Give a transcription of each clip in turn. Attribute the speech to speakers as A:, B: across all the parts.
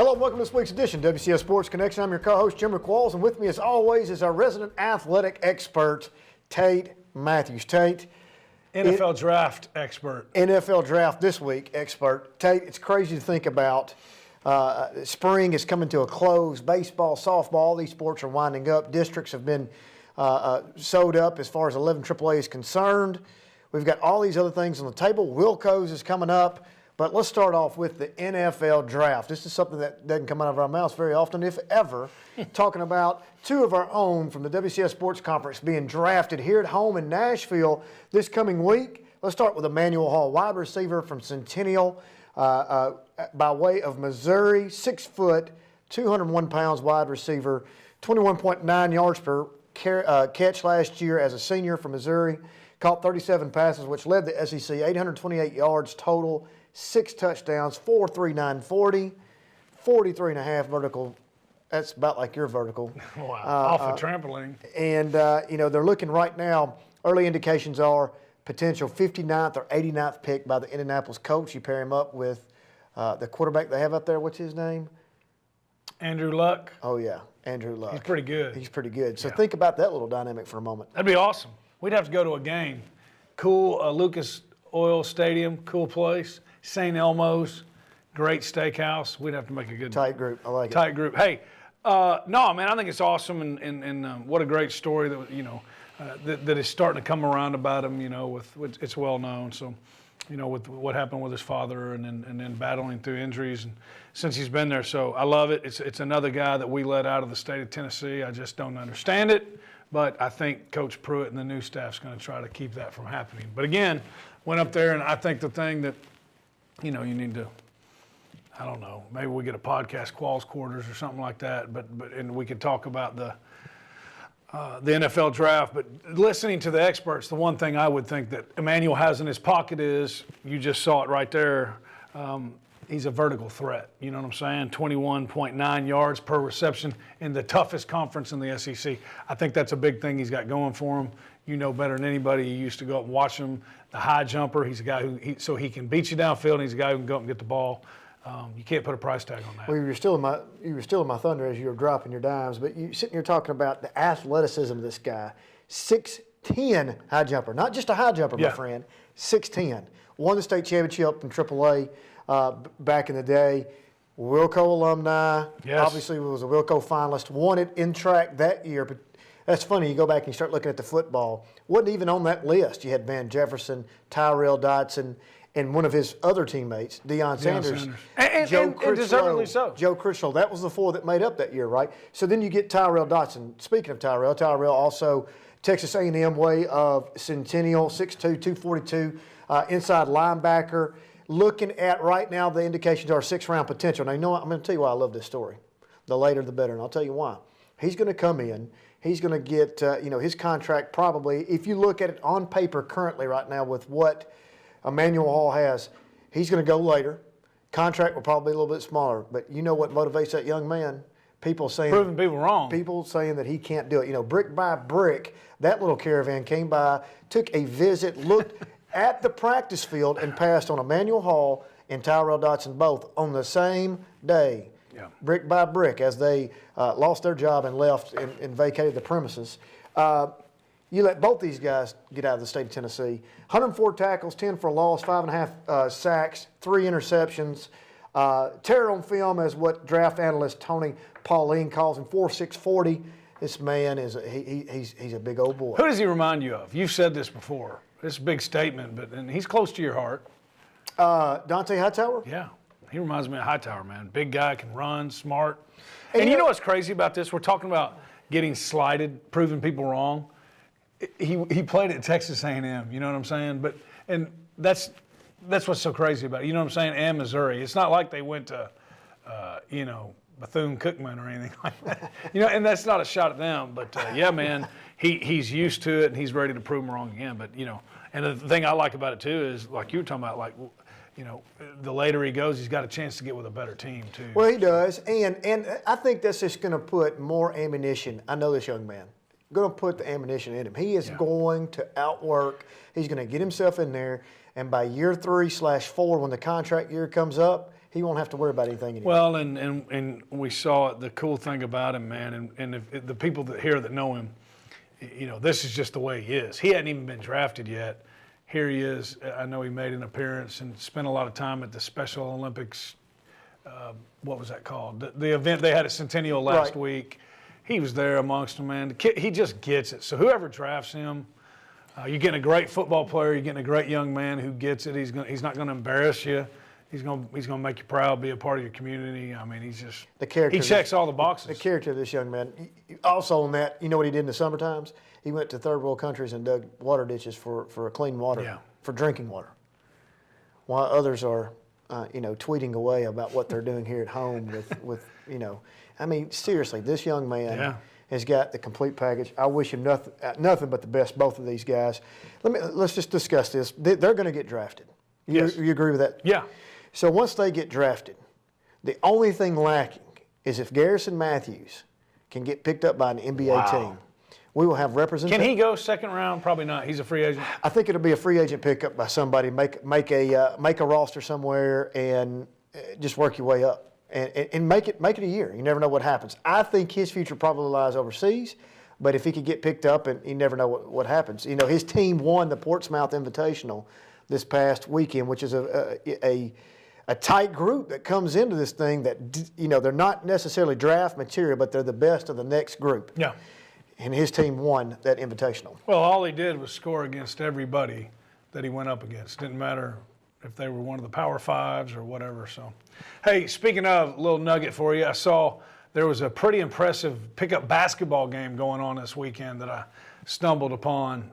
A: Hello and welcome to this week's edition of WCS Sports Connection. I'm your co-host, Jim Qualls, and with me as always is our resident athletic expert, Tate Mathews. Tate.
B: NFL draft expert.
A: NFL draft this week expert. Tate, it's crazy to think about. Spring is coming to a close. Baseball, softball, all these sports are winding up. Districts have been sewed up as far as 11 AAA is concerned. We've got all these other things on the table. WILLCO's is coming up. But let's start off with the NFL draft. This is something that doesn't come out of our mouths very often, if ever. Talking about two of our own from the WCS Sports Conference being drafted here at home in Nashville this coming week. Let's start with Emmanuel Hall, wide receiver from Centennial by way of Missouri, 6 foot, 201 pounds wide receiver, 21.9 yards per catch last year as a senior from Missouri. Caught 37 passes, which led the SEC, 828 yards total. 6 touchdowns, 4.39 40, 43.5 vertical. That's about like your vertical.
B: Wow, off a trampoline.
A: And, they're looking right now, early indications are potential 59th or 89th pick by the Indianapolis Colts. You pair him up with the quarterback they have up there. What's his name?
B: Andrew Luck.
A: Oh, yeah, Andrew Luck.
B: He's pretty good.
A: He's pretty good. So think about that little dynamic for a moment.
B: That'd be awesome. We'd have to go to a game. Cool, Lucas Oil Stadium, cool place. St. Elmo's, great steakhouse. We'd have to make a good
A: tight group. I like it.
B: Tight group. Hey, no, man, I think it's awesome, and what a great story that that is starting to come around about him. With it's well known. So, with what happened with his father, and then battling through injuries, and since he's been there, so I love it. It's another guy that we let out of the state of Tennessee. I just don't understand it, but I think Coach Pruitt and the new staff's going to try to keep that from happening. But again, went up there, and I think the thing that you need to, I don't know, maybe we get a podcast, Qualls Quarters or something like that, and we could talk about the NFL draft. But listening to the experts, the one thing I would think that Emmanuel has in his pocket is, you just saw it right there, he's a vertical threat. You know what I'm saying? 21.9 yards per reception in the toughest conference in the SEC. I think that's a big thing he's got going for him. You know better than anybody. You used to go up and watch him. The high jumper. He's a guy so he can beat you downfield. And he's a guy who can go up and get the ball. You can't put a price tag on that.
A: Well, you were still in my thunder as you were dropping your dimes. But you sitting here talking about the athleticism of this guy. 6'10" high jumper, not just a high jumper, my friend. 6'10". Won the state championship in AAA back in the day. WILLCO alumni.
B: Yes.
A: Obviously, was a WILLCO finalist. Won it in track that year. But that's funny. You go back and you start looking at the football. Wasn't even on that list. You had Van Jefferson, Tyrell Dotson, and one of his other teammates, Deion Sanders.
B: And deservedly so.
A: Joe Critchlow. That was the 4 that made up that year, right? So then you get Tyrell Dotson. Speaking of Tyrell also Texas A&M way of Centennial, 6'2", 242, inside linebacker. Looking at right now, the indications are 6th-round potential. Now, you know what? I'm going to tell you why I love this story. The later, the better, and I'll tell you why. He's going to come in. He's going to get, his contract probably, if you look at it on paper currently right now with what Emmanuel Hall has, he's going to go later. Contract will probably be a little bit smaller. But you know what motivates that young man? People saying,
B: proving people wrong.
A: People saying that he can't do it. Brick by brick, that little caravan came by, took a visit, looked at the practice field, and passed on Emmanuel Hall and Tyrell Dotson both on the same day. Yeah. Brick by brick, as they lost their job and left and vacated the premises. You let both these guys get out of the state of Tennessee. 104 tackles, 10 for a loss, 5.5 sacks, 3 interceptions. Terror on film, as what draft analyst Tony Pauline calls him, 4.6 40. This man is he's a big old boy.
B: Who does he remind you of? You've said this before. It's a big statement, and he's close to your heart.
A: Dante Hightower?
B: Yeah. He reminds me of Hightower, man. Big guy, can run, smart. And you know what's crazy about this? We're talking about getting slighted, proving people wrong. He played at Texas A&M, you know what I'm saying? And that's what's so crazy about it. You know what I'm saying? And Missouri. It's not like they went to, Bethune-Cookman or anything like that. And that's not a shot at them. But, yeah, man, he's used to it, and he's ready to prove them wrong again. But, and the thing I like about it, too, is like you were talking about, like, the later he goes, he's got a chance to get with a better team, too.
A: Well, he does. And I think that's just going to put more ammunition. I know this young man. Going to put the ammunition in him. He is going to outwork. He's going to get himself in there. And by year 3/4, when the contract year comes up, he won't have to worry about anything anymore.
B: Well, and we saw it, the cool thing about him, man, and if the people that know him, you know, this is just the way he is. He hadn't even been drafted yet. Here he is. I know he made an appearance and spent a lot of time at the Special Olympics. What was that called? The event they had at Centennial last week. He was there amongst them, man. He just gets it. So whoever drafts him, you're getting a great football player. You're getting a great young man who gets it. He's not going to embarrass you. He's going to make you proud, be a part of your community. I mean, he's just he checks all the boxes.
A: The character of this young man. Also on that, you know what he did in the summer times? He went to third world countries and dug water ditches for clean water, for drinking water, while others are, tweeting away about what they're doing here at home with I mean, seriously, this young man has got the complete package. I wish him nothing but the best, both of these guys. Let's just discuss this. They're going to get drafted. You agree with that?
B: Yeah.
A: So once they get drafted, the only thing lacking is if Garrison Mathews can get picked up by an NBA team, we will have representation.
B: Can he go second round? Probably not. He's a free agent.
A: I think it'll be a free agent pickup by somebody. Make a roster somewhere and just work your way up. And make it a year. You never know what happens. I think his future probably lies overseas, but if he could get picked up, and you never know what happens. You know, his team won the Portsmouth Invitational this past weekend, which is a tight group that comes into this thing that, they're not necessarily draft material, but they're the best of the next group.
B: Yeah.
A: And his team won that Invitational.
B: Well, all he did was score against everybody that he went up against. Didn't matter if they were one of the Power Fives or whatever. So, hey, speaking of, a little nugget for you, I saw there was a pretty impressive pickup basketball game going on this weekend that I stumbled upon.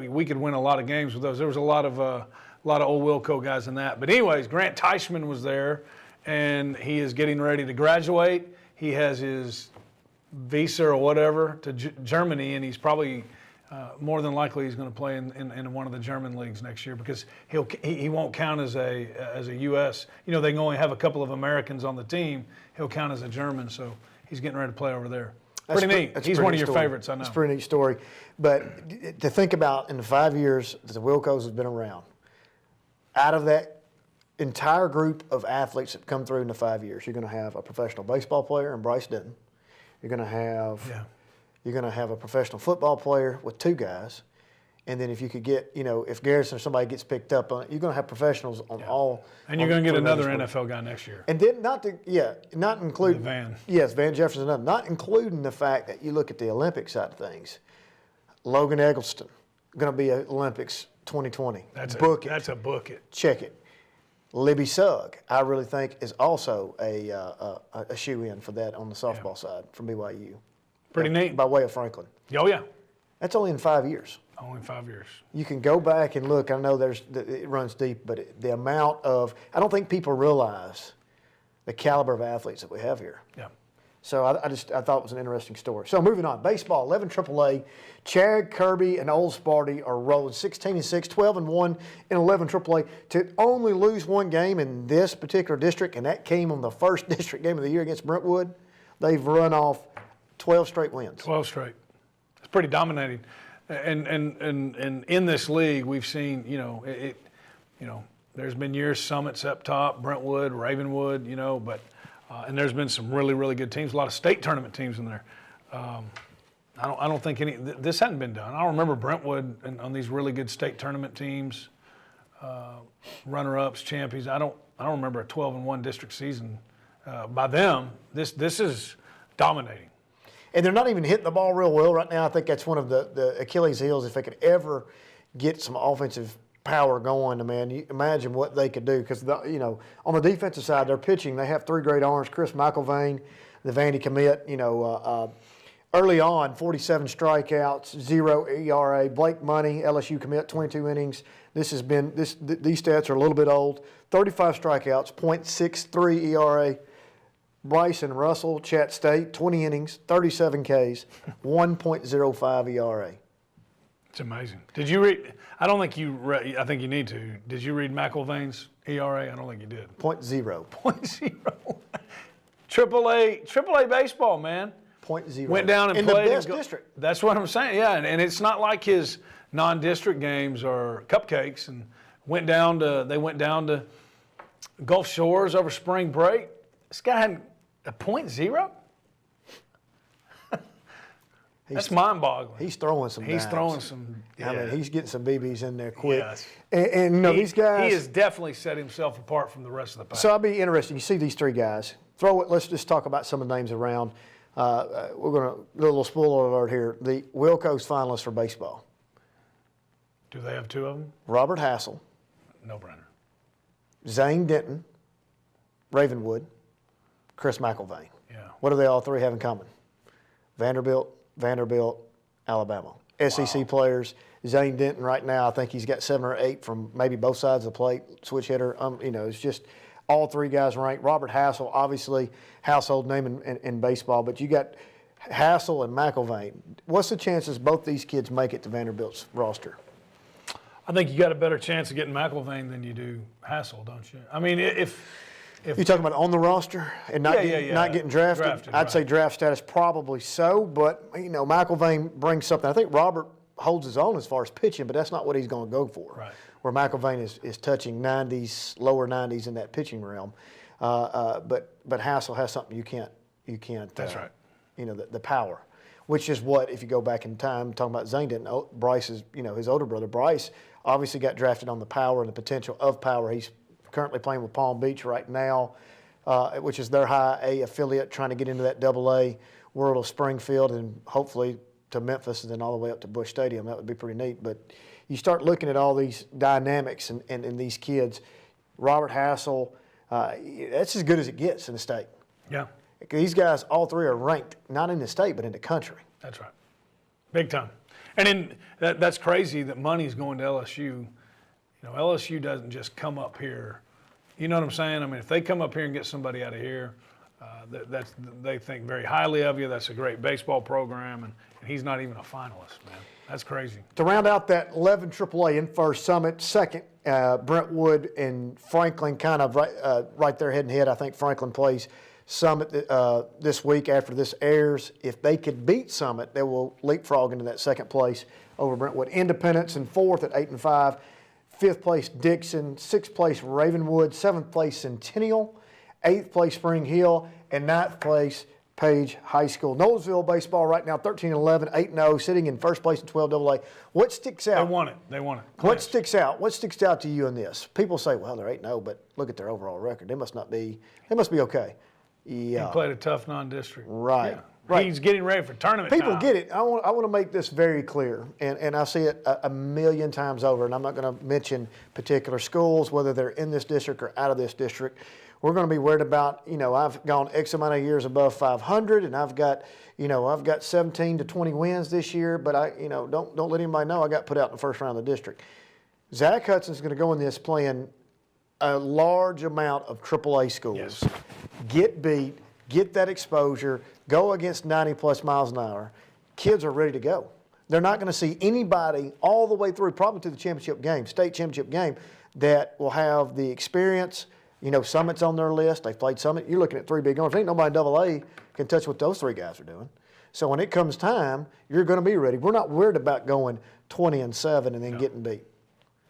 B: We could win a lot of games with those. There was a lot of old Wilco guys in that. But anyways, Grant Teichman was there, and he is getting ready to graduate. He has his visa or whatever to Germany, and he's probably more than likely he's going to play in one of the German leagues next year because he won't count as a U.S. They can only have a couple of Americans on the team. He'll count as a German, so he's getting ready to play over there. Pretty neat. He's one of your favorites, I know.
A: It's a pretty neat story. But to think about in the 5 years that the Wilcos have been around, out of that entire group of athletes that come through in the 5 years, you're going to have a professional baseball player in Bryce Denton. You're going to have a professional football player with two guys. And then if you could get, if Garrison or somebody gets picked up on it, you're going to have professionals on all.
B: And you're going to get another NFL guy next year.
A: And then not including
B: Van.
A: Yes, Van Jefferson, another. Not including the fact that you look at the Olympic side of things. Logan Eggleston going to be at Olympics 2020.
B: That's a book it.
A: Check it. Libby Sugg, I really think, is also a shoe-in for that on the softball side from BYU.
B: Pretty neat.
A: By way of Franklin.
B: Oh, yeah.
A: That's only in 5 years.
B: Only 5 years.
A: You can go back and look. I know it runs deep, but the amount of – I don't think people realize the caliber of athletes that we have here.
B: Yeah.
A: So I thought it was an interesting story. So moving on, baseball, 11 AAA. Chad, Kirby, and Old Sparty are rolling 16-6, 12-1 in 11 AAA. To only lose one game in this particular district, and that came on the first district game of the year against Brentwood, they've run off 12 straight wins.
B: 12 straight. It's pretty dominating. And in this league, we've seen, there's been years, Summit's up top, Brentwood, Ravenwood, but and there's been some really, really good teams, a lot of state tournament teams in there. I don't think this hadn't been done. I don't remember Brentwood on these really good state tournament teams, runner-ups, champions. I don't remember a 12-1 district season by them. This is dominating.
A: And they're not even hitting the ball real well right now. I think that's one of the Achilles heels. If they could ever get some offensive power going, man, you imagine what they could do. Because, on the defensive side, they're pitching. They have three great arms. Chris McElvain, the Vandy commit, early on, 47 strikeouts, 0 ERA. Blake Money, LSU commit, 22 innings. These stats are a little bit old. 35 strikeouts, .63 ERA. Bryson Russell, Chat State, 20 innings, 37 Ks, 1.05 ERA.
B: It's amazing. Did you read? I don't think you read. I think you need to. Did you read McElvain's ERA? I don't think you did.
A: .0.
B: .0. AAA baseball, man.
A: .0.
B: Went down and
A: in
B: played
A: the best district.
B: That's what I'm saying. Yeah, and it's not like his non-district games are cupcakes. And they went down to Gulf Shores over spring break. This guy had a .0. That's mind-boggling.
A: He's throwing some
B: He's
A: dimes.
B: throwing some. Yeah.
A: I mean, he's getting some BBs in there quick.
B: Yes.
A: And you know, these guys.
B: He has definitely set himself apart from the rest of the pack.
A: So I'll be interested. You see these three guys. Throw it. Let's just talk about some of the names around. We're going to do a little spoiler alert here. The WILLCO's finalists for baseball.
B: Do they have two of them?
A: Robert Hassel,
B: No-brainer.
A: Zane Denton, Ravenwood, Chris McElvain.
B: Yeah.
A: What do they all three have in common? Vanderbilt, Alabama. SEC players. Zane Denton right now, I think he's got 7 or 8 from maybe both sides of the plate, switch hitter. You know, it's just all three guys ranked. Robert Hassel, obviously household name in baseball, but you got Hassel and McElvain. What's the chances both these kids make it to Vanderbilt's roster?
B: I think you got a better chance of getting McElvain than you do Hassel, don't you? I mean, if
A: You're talking about on the roster and not getting drafted? I'd say draft status probably so, but, you know, McElvain brings something. I think Robert holds his own as far as pitching, but that's not what he's going to go for.
B: Right.
A: Where McElvain is touching 90s, lower 90s in that pitching realm. But Hassel has something you can't.
B: That's right.
A: You know, the power, which is what, if you go back in time, talking about Zane Denton, Bryce is, you know, his older brother, Bryce, obviously got drafted on the power and the potential of power. He's currently playing with Palm Beach right now, which is their high A affiliate, trying to get into that AA world of Springfield and hopefully to Memphis and then all the way up to Busch Stadium. That would be pretty neat. But you start looking at all these dynamics and these kids. Robert Hassel, that's as good as it gets in the state.
B: Yeah.
A: These guys, all three are ranked, not in the state, but in the country.
B: That's right. Big time. And that's crazy that money's going to LSU. You know, LSU doesn't just come up here. You know what I'm saying? I mean, if they come up here and get somebody out of here, they think very highly of you. That's a great baseball program, and he's not even a finalist, man. That's crazy.
A: To round out that 11 AAA in first, Summit second, Brentwood and Franklin kind of right there head and head. I think Franklin plays Summit this week after this airs. If they could beat Summit, they will leapfrog into that second place over Brentwood. Independence in fourth at 8-5. Fifth place Dixon, sixth place Ravenwood, seventh place Centennial, eighth place Spring Hill, and ninth place Page High School. Knowlesville baseball right now 13-11, 8-0, sitting in first place in 12 AA. What sticks out?
B: They won it.
A: What sticks out? What sticks out to you in this? People say, well, they're 8-0, but look at their overall record. They must be okay. Yeah.
B: He played a tough non-district.
A: Right.
B: Yeah.
A: Right.
B: He's getting ready for tournament
A: People
B: time.
A: get it. I want to make this very clear, and I see it a million times over, and I'm not going to mention particular schools, whether they're in this district or out of this district. We're going to be worried about, you know, I've gone X amount of years above 500, and I've got 17 to 20 wins this year, but don't let anybody know I got put out in the first round of the district. Zach Hudson's going to go in this playing a large amount of AAA schools.
B: Yes.
A: Get beat, get that exposure, go against 90-plus miles an hour. Kids are ready to go. They're not going to see anybody all the way through, probably to the championship game, state championship game, that will have the experience. You know, Summit's on their list. They've played Summit. You're looking at 3 big arms. Ain't nobody in AA can touch what those 3 guys are doing. So when it comes time, you're going to be ready. We're not worried about going 20-7 and then getting beat.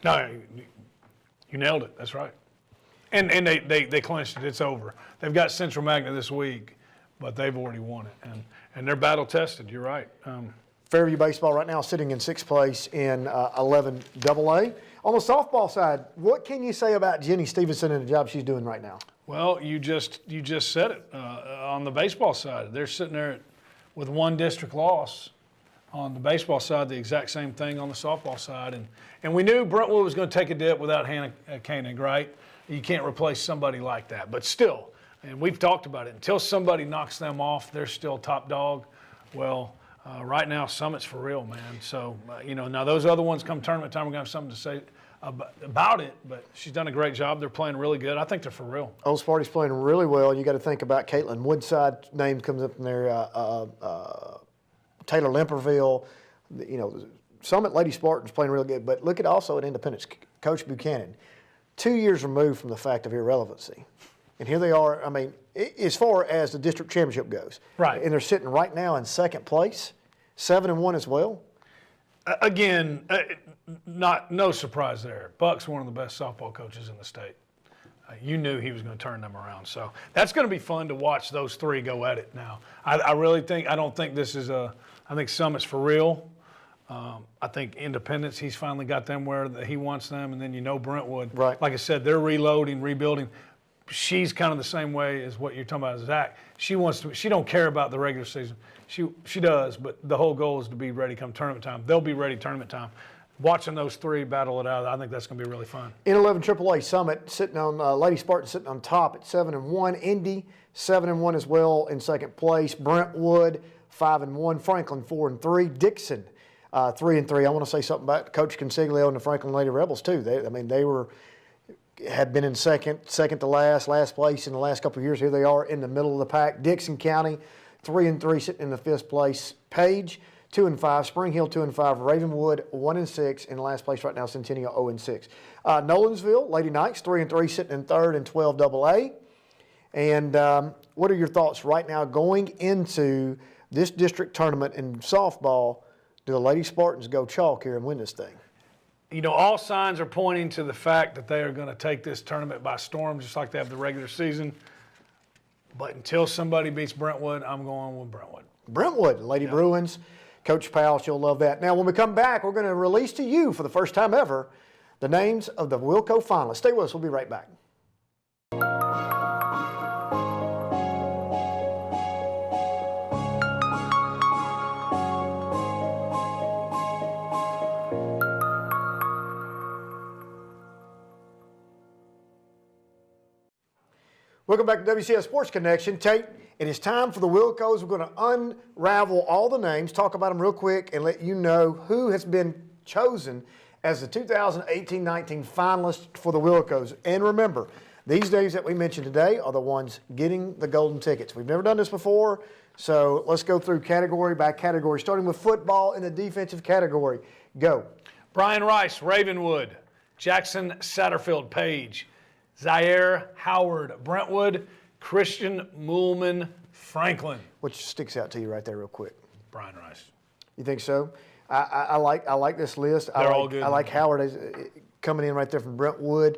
B: No, you nailed it. That's right. And they clinched it. It's over. They've got Central Magna this week, but they've already won it. And they're battle tested. You're right.
A: Fairview baseball right now sitting in 6th place in 11 AA. On the softball side, what can you say about Jenny Stevenson and the job she's doing right now?
B: Well, you just said it. On the baseball side, they're sitting there with 1 district loss. On the baseball side, the exact same thing on the softball side. And we knew Brentwood was going to take a dip without Hannah Koenig, right? You can't replace somebody like that. But still, and we've talked about it, until somebody knocks them off, they're still top dog. Well, right now, Summit's for real, man. So, now those other ones come tournament time, we're going to have something to say about it. But she's done a great job. They're playing really good. I think they're for real. Old
A: Sparty's playing really well. You got to think about Caitlin Woodside. Name comes up in there. Taylor Lemperville. Summit Lady Spartan's playing really good. But look at also at Independence, Coach Buchanan. 2 years removed from the fact of irrelevancy. And here they are, I mean, as far as the district championship goes.
B: Right.
A: And they're sitting right now in 2nd place, 7-1 as well.
B: Again, no surprise there. Buck's one of the best softball coaches in the state. you knew he was going to turn them around. So that's going to be fun to watch those three go at it now. I really think, I don't think this is I think Summit's for real. I think Independence, he's finally got them where he wants them. And then, Brentwood,
A: right.
B: Like I said, they're reloading, rebuilding. She's kind of the same way as what you're talking about, Zach. She don't care about the regular season. She does, but the whole goal is to be ready come tournament time. They'll be ready tournament time. Watching those three battle it out, I think that's going to be really fun.
A: In 11 AAA, Summit sitting on Lady Spartan sitting on top at 7-1. Indy 7-1 as well in second place. Brentwood 5-1. Franklin 4-3. Dixon 3-3. I want to say something about Coach Consiglio and the Franklin Lady Rebels too. They had been in second to last place in the last couple of years. Here they are in the middle of the pack. Dixon County 3-3 sitting in the fifth place. Page 2-5, Spring Hill 2-5, Ravenwood 1-6 in last place right now. Centennial 0-6. Nolensville Lady Knights 3-3 sitting in third in 12 AA. And what are your thoughts right now going into this district tournament in softball? Do the Lady Spartans go chalk here and win this thing?
B: All signs are pointing to the fact that they are going to take this tournament by storm, just like they have the regular season. But until somebody beats Brentwood, I'm going with Brentwood.
A: Brentwood, Lady Bruins. Coach Powell, you'll love that. Now, when we come back, we're going to release to you for the first time ever the names of the WILLCO finalists. Stay with us. We'll be right back. Welcome back to WCS Sports Connection. Tate, it is time for the WILLCOs. We're going to unravel all the names, talk about them real quick, and let you know who has been chosen as the 2018-19 finalist for the WILLCOs. And remember, these names that we mentioned today are the ones getting the golden tickets. We've never done this before, so let's go through category by category, starting with football in the defensive category. Go.
B: Brian Rice, Ravenwood. Jackson Satterfield, Page. Zaire Howard, Brentwood. Christian Moolman, Franklin.
A: Which sticks out to you right there real quick?
B: Brian Rice.
A: You think so? I like this list.
B: They're all good.
A: I like Howard as, coming in right there from Brentwood.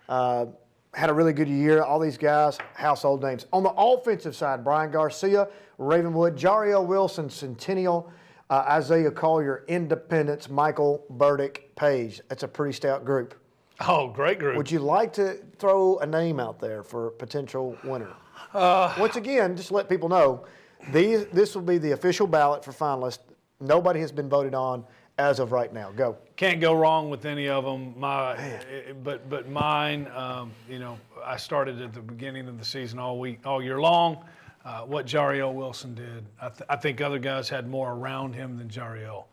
A: Had a really good year. All these guys, household names. On the offensive side, Brian Garcia, Ravenwood. Jariel Wilson, Centennial. Isaiah Collier, Independence. Michael Burdick, Page. That's a pretty stout group.
B: Oh, great group.
A: Would you like to throw a name out there for a potential winner? Once again, just to let people know, this will be the official ballot for finalists. Nobody has been voted on as of right now. Go.
B: Can't go wrong with any of them. But mine, I started at the beginning of the season all year long. What Jariel Wilson did, I think other guys had more around him than Jariel.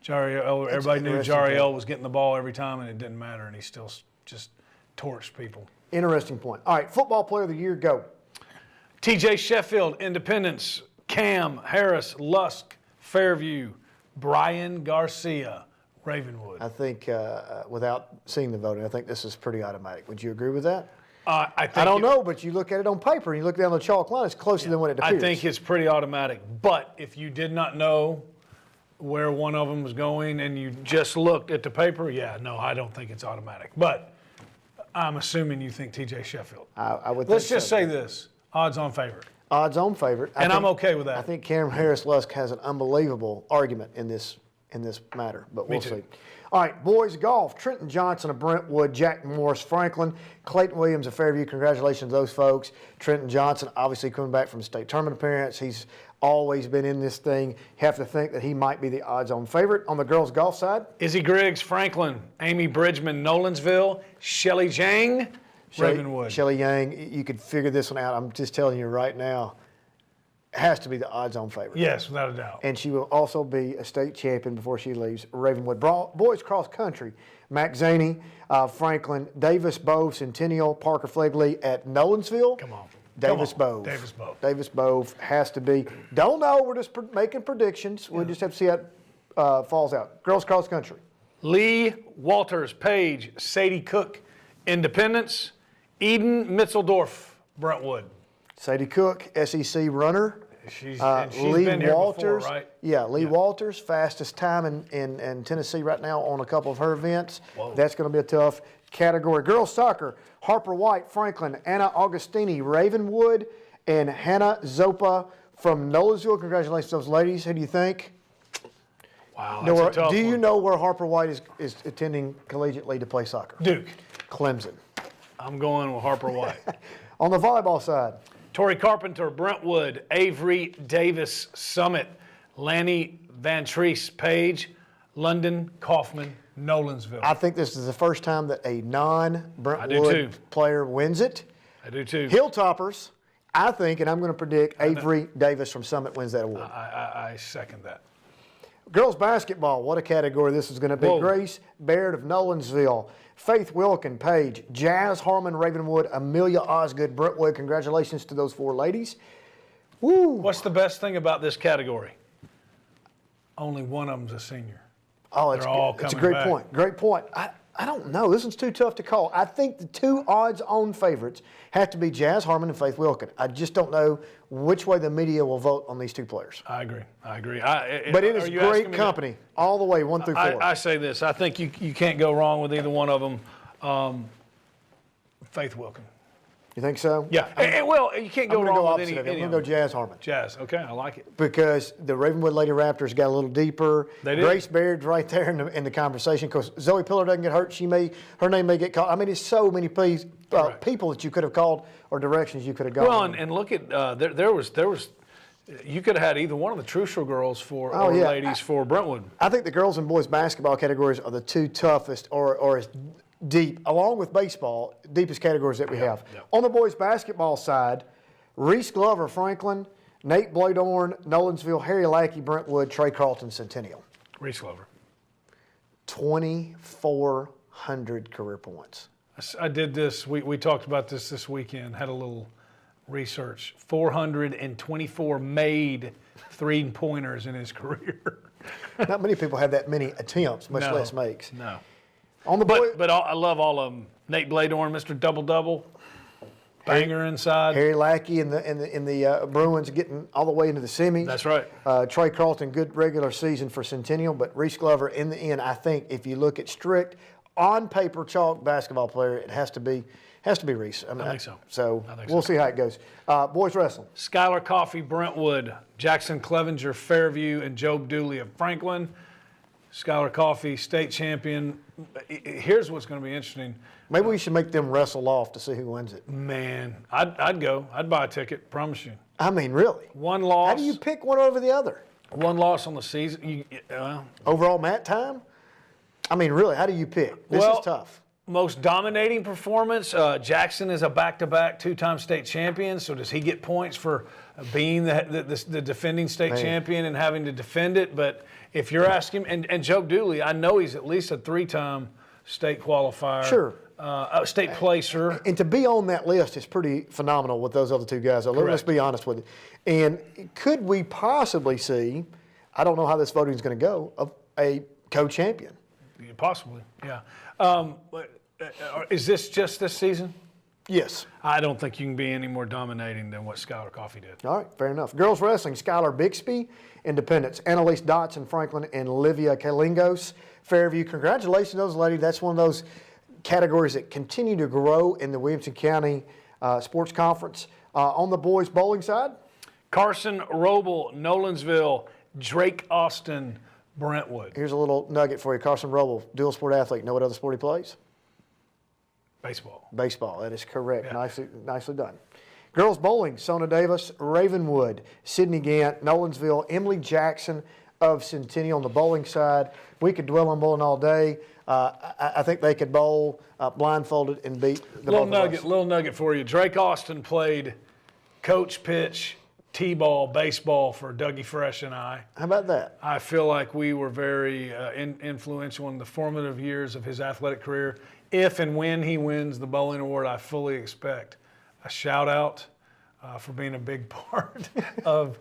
B: Everybody knew Jariel was getting the ball every time, and it didn't matter, and he still just torched people.
A: Interesting point. All right, football player of the year, go.
B: TJ Sheffield, Independence. Cam Harris, Lusk, Fairview. Brian Garcia, Ravenwood.
A: I think, without seeing the voting, I think this is pretty automatic. Would you agree with that?
B: I
A: don't know, but you look at it on paper and you look down the chalk line, it's closer than what it appears.
B: I think it's pretty automatic. But if you did not know where one of them was going and you just looked at the paper, I don't think it's automatic. But I'm assuming you think TJ Sheffield.
A: I would think
B: Let's just say this, odds-on favorite.
A: Odds-on favorite.
B: I'm okay with that.
A: I think Cam Harris-Lusk has an unbelievable argument in this matter, but we'll see. All right, boys golf. Trenton Johnson of Brentwood, Jack Morris, Franklin, Clayton Williams of Fairview. Congratulations to those folks. Trenton Johnson, obviously coming back from a state tournament appearance. He's always been in this thing. Have to think that he might be the odds-on favorite. On the girls' golf side,
B: Izzy Griggs, Franklin, Amy Bridgman, Nolensville, Shelly Jang, Ravenwood.
A: Shelly Yang, you could figure this one out. I'm just telling you right now, has to be the odds-on favorite.
B: Yes, without a doubt.
A: And she will also be a state champion before she leaves Ravenwood. Boys cross country, Mac Zaney, Franklin, Davis Bove, Centennial, Parker Flegley at Nolensville.
B: Come on.
A: Davis Bove. Davis Bove has to be. Don't know. We're just making predictions. We'll just have to see how it falls out. Girls cross country.
B: Lee Walters, Page, Sadie Cook, Independence, Eden Mitzeldorf, Brentwood.
A: Sadie Cook, SEC runner.
B: She's
A: Lee
B: been here
A: Walters,
B: before, right?
A: Yeah, Lee Walters, fastest time in Tennessee right now on a couple of her events.
B: Whoa.
A: That's going to be a tough category. Girls soccer, Harper White, Franklin, Anna Augustini, Ravenwood, and Hannah Zopa from Nolensville. Congratulations to those ladies. Who do you think?
B: Wow, that's a tough
A: Do you
B: one.
A: know where Harper White is attending collegiately to play soccer?
B: Duke.
A: Clemson.
B: I'm going with Harper White.
A: On the volleyball side,
B: Tori Carpenter, Brentwood, Avery Davis, Summit, Lanny Van Treese, Page, London, Kaufman, Nolensville.
A: I think this is the first time that a
B: too.
A: non-Brentwood player wins it.
B: I do too.
A: Hilltoppers, I think, and I'm going to predict Avery Davis from Summit wins that award.
B: I second that.
A: Girls basketball, what a category this is going to be.
B: Whoa.
A: Grace Baird of Nolensville, Faith Wilkin, Page, Jazz Harmon, Ravenwood, Amelia Osgood, Brentwood. Congratulations to those 4 ladies. Woo!
B: What's the best thing about this category? Only one of them's a senior.
A: Oh, it's
B: They're all
A: good. It's a
B: coming
A: great
B: back.
A: point. Great point. I don't know. This one's too tough to call. I think the 2 odds-on favorites have to be Jazz Harmon and Faith Wilkin. I just don't know which way the media will vote on these 2 players.
B: I agree.
A: But it is
B: Are you asking
A: great
B: me
A: company all the way, 1 through 4.
B: I say this. I think you can't go wrong with either one of them. Faith Wilkin.
A: You think so?
B: Yeah. Well, you can't
A: I'm
B: go
A: going to go
B: wrong with
A: opposite
B: any
A: of it. I'm
B: of
A: going to
B: them.
A: go Jazz Harmon.
B: Jazz. Okay, I like it.
A: Because the Ravenwood Lady Raptors got a little deeper.
B: They did.
A: Grace Baird's right there in the conversation because Zoe Pillar doesn't get hurt. Her name may get called. I mean, there's so many people that you could have called or directions you could have gone.
B: Well, and look at there was you could have had either one of the Trucial girls or
A: yeah.
B: ladies for Brentwood.
A: I think the girls and boys basketball categories are the 2 toughest or as deep, along with baseball, deepest categories that we have.
B: Yeah.
A: On the boys basketball side, Reese Glover, Franklin, Nate Bladorn, Nolensville, Harry Lackey, Brentwood, Trey Carlton, Centennial.
B: Reese Glover.
A: 2,400 career points.
B: I did this. We talked about this weekend. Had a little research. 424 made 3-pointers in his career.
A: Not many people have that many attempts, much
B: No.
A: less makes.
B: No.
A: On the boy,
B: But I love all of them. Nate Bladorn, Mr. Double-Double. Banger inside.
A: Harry Lackey in the Bruins getting all the way into the semis.
B: That's right.
A: Trey Carlton, good regular season for Centennial, but Reese Glover, in the end, I think if you look at strict on paper chalk basketball player, it has to be Reese.
B: I think so.
A: So
B: I think
A: we'll
B: so.
A: see how it goes. Boys wrestling.
B: Skylar Coffey, Brentwood. Jackson Clevenger, Fairview, and Job Dooley of Franklin. Skylar Coffey, state champion. Here's what's going to be interesting.
A: Maybe we should make them wrestle off to see who wins it.
B: Man, I'd go. I'd buy a ticket, promise you.
A: I mean, really.
B: One loss.
A: How do you pick one over the other?
B: One loss on the season.
A: Overall mat time? I mean, really, how do you pick? This is tough.
B: Most dominating performance. Jackson is a back-to-back 2-time state champion. So does he get points for being the defending state champion and having to defend it? But if you're asking, and Joe Dooley, I know he's at least a 3-time state qualifier.
A: Sure.
B: State placer.
A: And to be on that list is pretty phenomenal with those other 2 guys. So let's be honest with it. And could we possibly see, I don't know how this voting is going to go, a co-champion?
B: Possibly, yeah. Is this just this season?
A: Yes.
B: I don't think you can be any more dominating than what Skylar Coffey did.
A: All right, fair enough. Girls wrestling, Skylar Bixby, Independence, Annalise Dotson, Franklin, and Olivia Kalingos, Fairview. Congratulations to those ladies. That's one of those categories that continue to grow in the Williamson County Sports Conference. On the boys bowling side?
B: Carson Roble, Nolensville, Drake Austin, Brentwood.
A: Here's a little nugget for you. Carson Roble, dual sport athlete. Know what other sport he plays?
B: Baseball.
A: Baseball, that is correct.
B: Yeah.
A: Nicely done. Girls bowling, Sona Davis, Ravenwood, Sydney Gant, Nolensville, Emily Jackson of Centennial on the bowling side. We could dwell on bowling all day. I think they could bowl blindfolded and beat the both of us.
B: Little nugget for you. Drake Austin played coach pitch, T-ball, baseball for Dougie Fresh and I.
A: How about that?
B: I feel like we were very influential in the formative years of his athletic career. If and when he wins the bowling award, I fully expect a shout out for being a big part of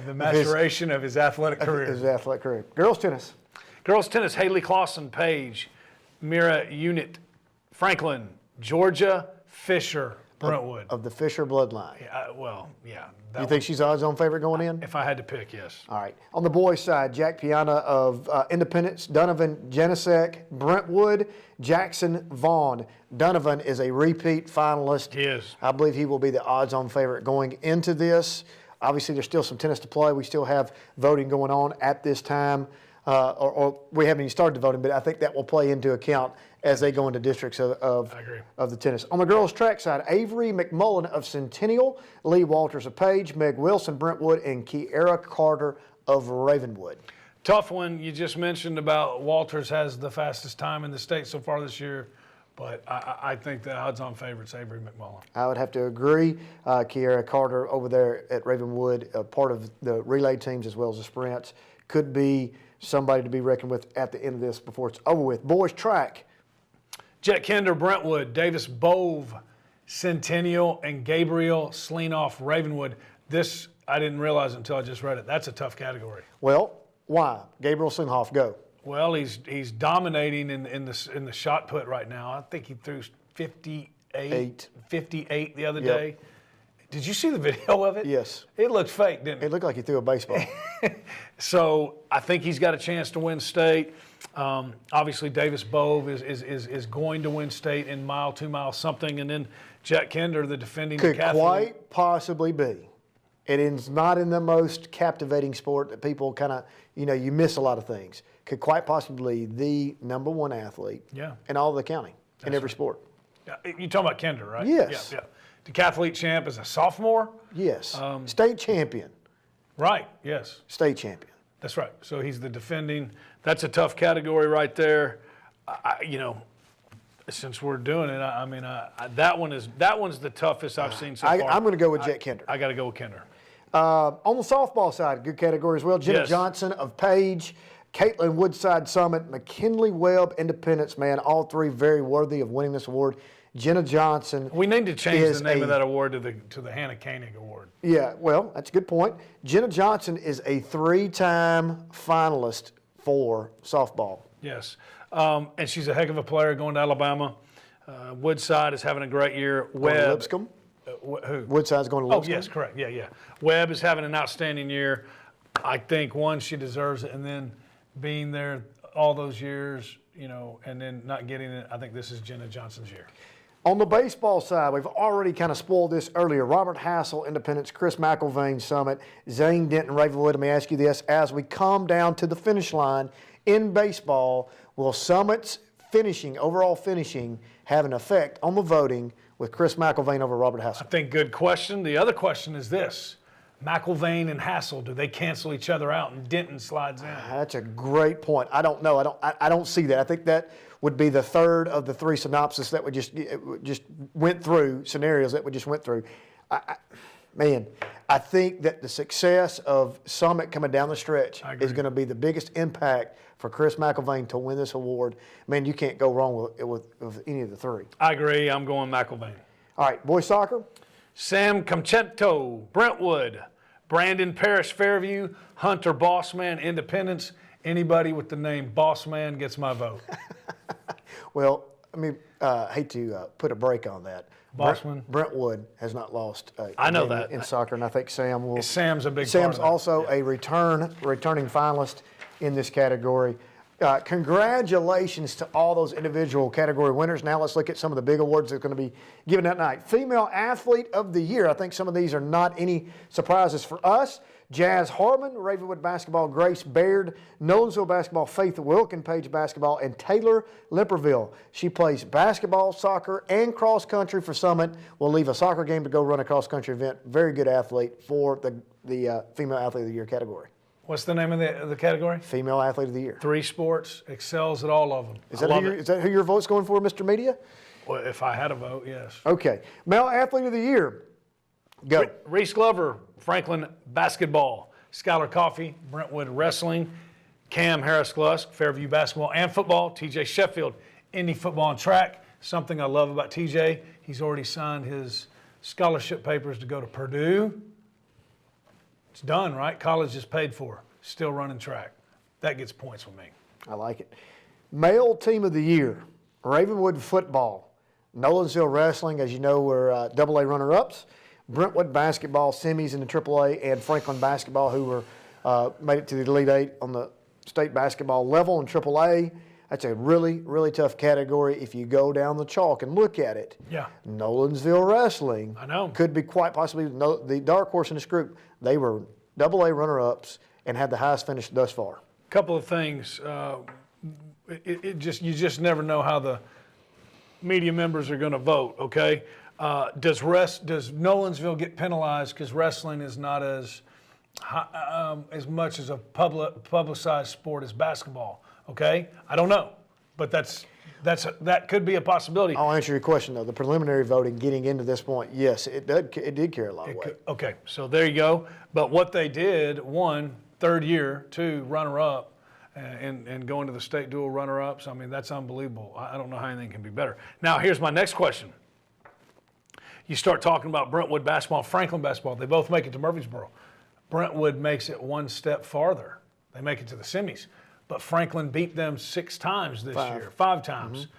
B: the maturation of his athletic career.
A: His athletic career. Girls tennis.
B: Girls tennis, Haley Clausen Page, Mira Unit, Franklin, Georgia Fisher. Brentwood.
A: Of the Fisher bloodline.
B: Yeah.
A: You think she's odds-on favorite going in?
B: If I had to pick, yes.
A: All right. On the boys' side, Jack Piana of Independence, Donovan Janicek, Brentwood, Jackson Vaughn. Donovan is a repeat finalist.
B: He is.
A: I believe he will be the odds-on favorite going into this. Obviously, there's still some tennis to play. We still have voting going on at this time. Or we haven't even started the voting, but I think that will play into account as they go into districts of the tennis. On the girls' track side, Avery McMullen of Centennial, Lee Walters of Page, Meg Wilson, Brentwood, and Kiera Carter of Ravenwood.
B: Tough one. You just mentioned about Walters has the fastest time in the state so far this year, but I think the odds-on favorite's Avery McMullen.
A: I would have to agree. Kiera Carter over there at Ravenwood, part of the relay teams as well as the sprints, could be somebody to be reckoned with at the end of this before it's over with. Boys' track.
B: Jet Kinder, Brentwood, Davis Bove, Centennial, and Gabriel Sleenoff, Ravenwood. This, I didn't realize until I just read it. That's a tough category.
A: Well, why? Gabriel Sinhoff, go.
B: Well, he's dominating in the shot put right now. I think he threw 58 the other day. Did you see the video of it?
A: Yes.
B: It looked fake, didn't it?
A: It looked like he threw a baseball.
B: So I think he's got a chance to win state. Obviously, Davis Bove is going to win state in mile, 2 miles, something. And then Jet Kinder, the defending
A: Could
B: decathlete.
A: quite possibly be. It is not in the most captivating sport that people kind of, you miss a lot of things. Could quite possibly be the #1 athlete in all of the county, in every sport.
B: You're talking about Kinder, right?
A: Yes.
B: Yeah. Decathlete champ is a sophomore?
A: Yes. State champion.
B: Right, yes.
A: State champion.
B: That's right. So he's the defending. That's a tough category right there. Since we're doing it, that one's the toughest I've seen so far.
A: I'm going to go with Jet Kinder.
B: I got to go with Kinder.
A: On the softball side, good category as well. Jenna Johnson of Page, Caitlin Woodside Summit, McKinley Webb Independence, man, all three very worthy of winning this award. Jenna Johnson.
B: We need to change the name of that award to the Hannah Koenig Award.
A: Yeah, well, that's a good point. Jenna Johnson is a 3-time finalist for softball.
B: Yes, and she's a heck of a player going to Alabama. Woodside is having a great year. Webb.
A: Lipscomb?
B: Who?
A: Woodside's going to Lipscomb?
B: Oh, yes, correct. Yeah. Webb is having an outstanding year. I think, one, she deserves it, and then being there all those years, and then not getting it, I think this is Jenna Johnson's year.
A: On the baseball side, we've already kind of spoiled this earlier. Robert Hassel, Independence, Chris McIlvain, Summit, Zane Denton, Ravenwood. Let me ask you this. As we come down to the finish line in baseball, will Summit's overall finishing, have an effect on the voting with Chris McIlvain over Robert Hassel?
B: I think good question. The other question is this. McIlvain and Hassel, do they cancel each other out and Denton slides in?
A: That's a great point. I don't know. I don't see that. I think that would be the third of the 3 synopses that would just went through, scenarios that we just went through. I think that the success of Summit coming down the stretch is going to be the biggest impact for Chris McIlvain to win this award. Man, you can't go wrong with any of the 3.
B: I agree. I'm going McIlvain.
A: All right, boys soccer.
B: Sam Comcento, Brentwood, Brandon Parrish, Fairview, Hunter Bossman, Independence. Anybody with the name Bossman gets my vote.
A: Well, I hate to put a break on that.
B: Bossman.
A: Brentwood has not lost
B: I know
A: game
B: that.
A: in soccer, and I think Sam will.
B: Sam's a big
A: Sam's
B: part of that.
A: also a returning finalist in this category. Congratulations to all those individual category winners. Now let's look at some of the big awards that are going to be given that night. Female Athlete of the Year. I think some of these are not any surprises for us. Jazz Harmon, Ravenwood Basketball, Grace Baird, Nolensville Basketball, Faith Wilkin, Page Basketball, and Taylor Limperville. She plays basketball, soccer, and cross country for Summit. Will leave a soccer game to go run a cross country event. Very good athlete for the Female Athlete of the Year category.
B: What's the name of the category?
A: Female Athlete of the Year.
B: 3 sports, excels at all of them.
A: Is that who your vote's going for, Mr. Media?
B: Well, if I had a vote, yes.
A: Okay. Male Athlete of the Year. Go.
B: Reese Glover, Franklin Basketball. Skylar Coffey, Brentwood Wrestling. Cam Harris-Glusk, Fairview Basketball and Football. TJ Sheffield, Indy Football and Track. Something I love about TJ, he's already signed his scholarship papers to go to Purdue. It's done, right? College is paid for. Still running track. That gets points with me.
A: I like it. Male Team of the Year. Ravenwood Football. Nolensville Wrestling, as you know, were AA runner-ups. Brentwood Basketball, semis in the AAA, and Franklin Basketball, who were made it to the Elite Eight on the state basketball level in AAA. That's a really, really tough category if you go down the chalk and look at it.
B: Yeah.
A: Nolensville Wrestling could be quite possibly the dark horse in this group. They were AA runner-ups and had the highest finish thus far.
B: Couple of things. You just never know how the media members are going to vote. Okay. Does Nolensville get penalized because wrestling is not as much as a publicized sport as basketball? Okay, I don't know, but that could be a possibility.
A: I'll answer your question though. The preliminary voting getting into this point, yes, it did carry a lot of weight.
B: Okay, so there you go. But what they did, 1, third year, 2, runner-up, and going to the state dual runner-ups. I mean, that's unbelievable. I don't know how anything can be better. Now, here's my next question. You start talking about Brentwood basketball, Franklin basketball. They both make it to Murfreesboro. Brentwood makes it one step farther. They make it to the semis. But Franklin beat them 6 times this year, 5 times. Mm-hmm.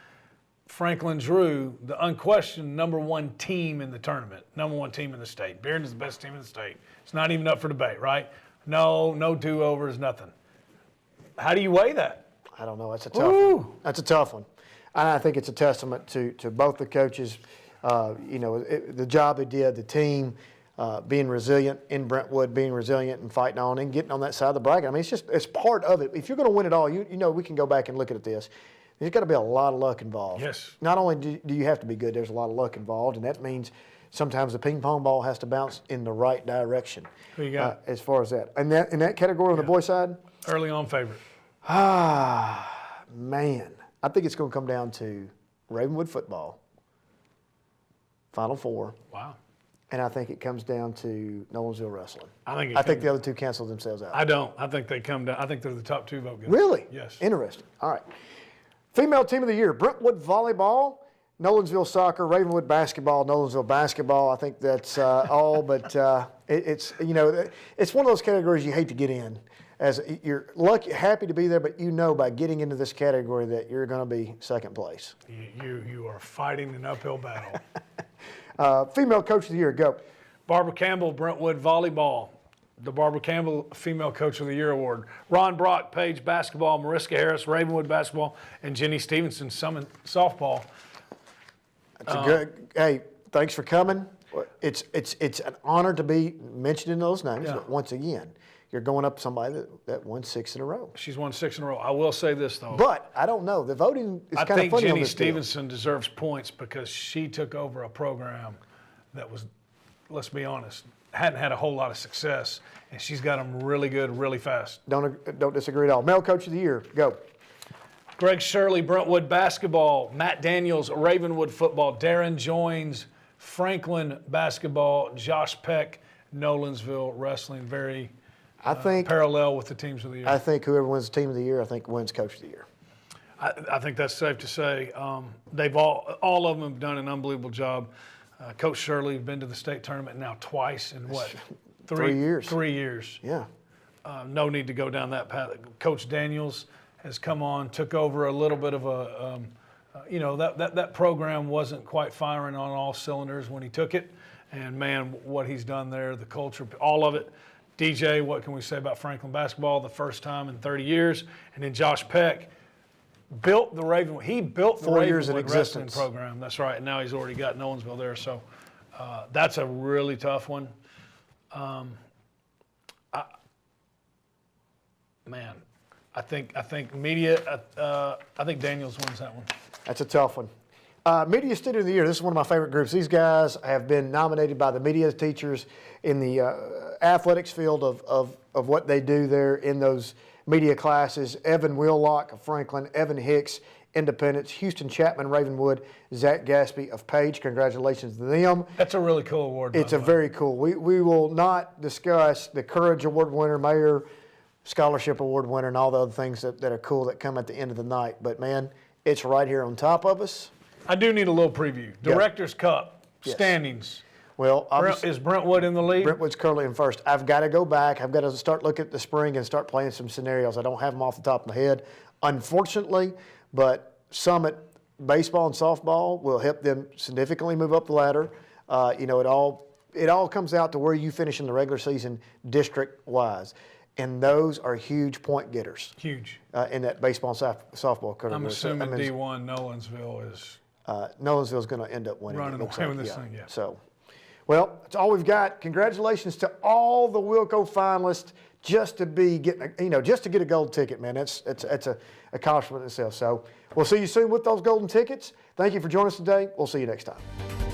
B: Franklin drew the unquestioned number 1 team in the tournament, number 1 team in the state. Bearden is the best team in the state. It's not even up for debate, right? No do-overs, nothing. How do you weigh that?
A: I don't know. That's a tough one. That's a tough one. And I think it's a testament to both the coaches, the job they did, the team, being resilient in Brentwood, being resilient and fighting on and getting on that side of the bracket. I mean, it's part of it. If you're going to win it all, we can go back and look at this. There's got to be a lot of luck involved.
B: Yes.
A: Not only do you have to be good, there's a lot of luck involved, and that means sometimes the ping pong ball has to bounce in the right direction.
B: Who you got?
A: As far as that. And in that category on the boys' side?
B: Early on favorite.
A: Man. I think it's going to come down to Ravenwood football, Final Four.
B: Wow.
A: And I think it comes down to Nolensville wrestling.
B: I
A: think the other two cancel themselves out.
B: I don't. I think they come down. I think they're the top 2 vote getters.
A: Really?
B: Yes.
A: Interesting. All right. Female team of the year: Brentwood volleyball, Nolensville soccer, Ravenwood basketball, Nolensville basketball. I think that's all. But it's one of those categories you hate to get in. As you're lucky, happy to be there, but by getting into this category that you're going to be second place.
B: You are fighting an uphill battle.
A: Female coach of the year, go.
B: Barbara Campbell, Brentwood volleyball. The Barbara Campbell Female Coach of the Year award. Ron Brock, Page basketball. Mariska Harris, Ravenwood basketball, and Jenny Stevenson, Summit softball.
A: That's a good. Hey, thanks for coming. It's an honor to be mentioned in those names.
B: Yeah.
A: But once again, you're going up to somebody that won 6 in a row.
B: She's won 6 in a row. I will say this though.
A: But I don't know. The voting is kind of funny on this
B: I think Jenny
A: deal.
B: Stevenson deserves points because she took over a program that was, let's be honest, hadn't had a whole lot of success, and she's got them really good, really fast.
A: Don't disagree at all. Male coach of the year, go.
B: Greg Shirley, Brentwood basketball. Matt Daniels, Ravenwood football. Darren Joins, Franklin basketball. Josh Peck, Nolensville wrestling. Very parallel with the teams of the year.
A: I think whoever wins team of the year, wins coach of the year.
B: I think that's safe to say. They've all of them have done an unbelievable job. Coach Shirley has been to the state tournament now twice in what?
A: 3 years.
B: 3 years.
A: Yeah.
B: No need to go down that path. Coach Daniels has come on, took over a little bit of a, that program wasn't quite firing on all cylinders when he took it. And man, what he's done there, the culture, all of it. DJ, what can we say about Franklin basketball? The first time in 30 years. And then Josh Peck built the Ravenwood. He built the
A: 4 years in
B: Ravenwood wrestling
A: existence.
B: program. That's right. And now he's already got Nolensville there. So that's a really tough one. I think media. I think Daniels wins that one.
A: That's a tough one. Media Student of the Year. This is one of my favorite groups. These guys have been nominated by the media teachers in the athletics field of what they do there in those media classes. Evan Willock of Franklin, Evan Hicks, Independence, Houston Chapman, Ravenwood, Zach Gaspy of Page. Congratulations to them.
B: That's a really cool award.
A: It's very cool. We will not discuss the Courage Award winner, Mayor Scholarship Award winner, and all the other things that are cool that come at the end of the night. But man, it's right here on top of us.
B: I do need a little preview. Director's Cup standings.
A: Well,
B: is Brentwood in the lead?
A: Brentwood's currently in first. I've got to go back. I've got to start looking at the spring and start playing some scenarios. I don't have them off the top of my head, unfortunately, but Summit baseball and softball will help them significantly move up the ladder. You know, it all comes out to where you finish in the regular season district-wise. And those are huge point getters.
B: Huge.
A: In that baseball and softball category.
B: I'm assuming D1 Nolensville is
A: Nolensville's going to end up winning.
B: running away with this thing, yeah.
A: So, well, that's all we've got. Congratulations to all the WILLCO finalists just to be just to get a gold ticket, man. That's an accomplishment in itself. So we'll see you soon with those golden tickets. Thank you for joining us today. We'll see you next time.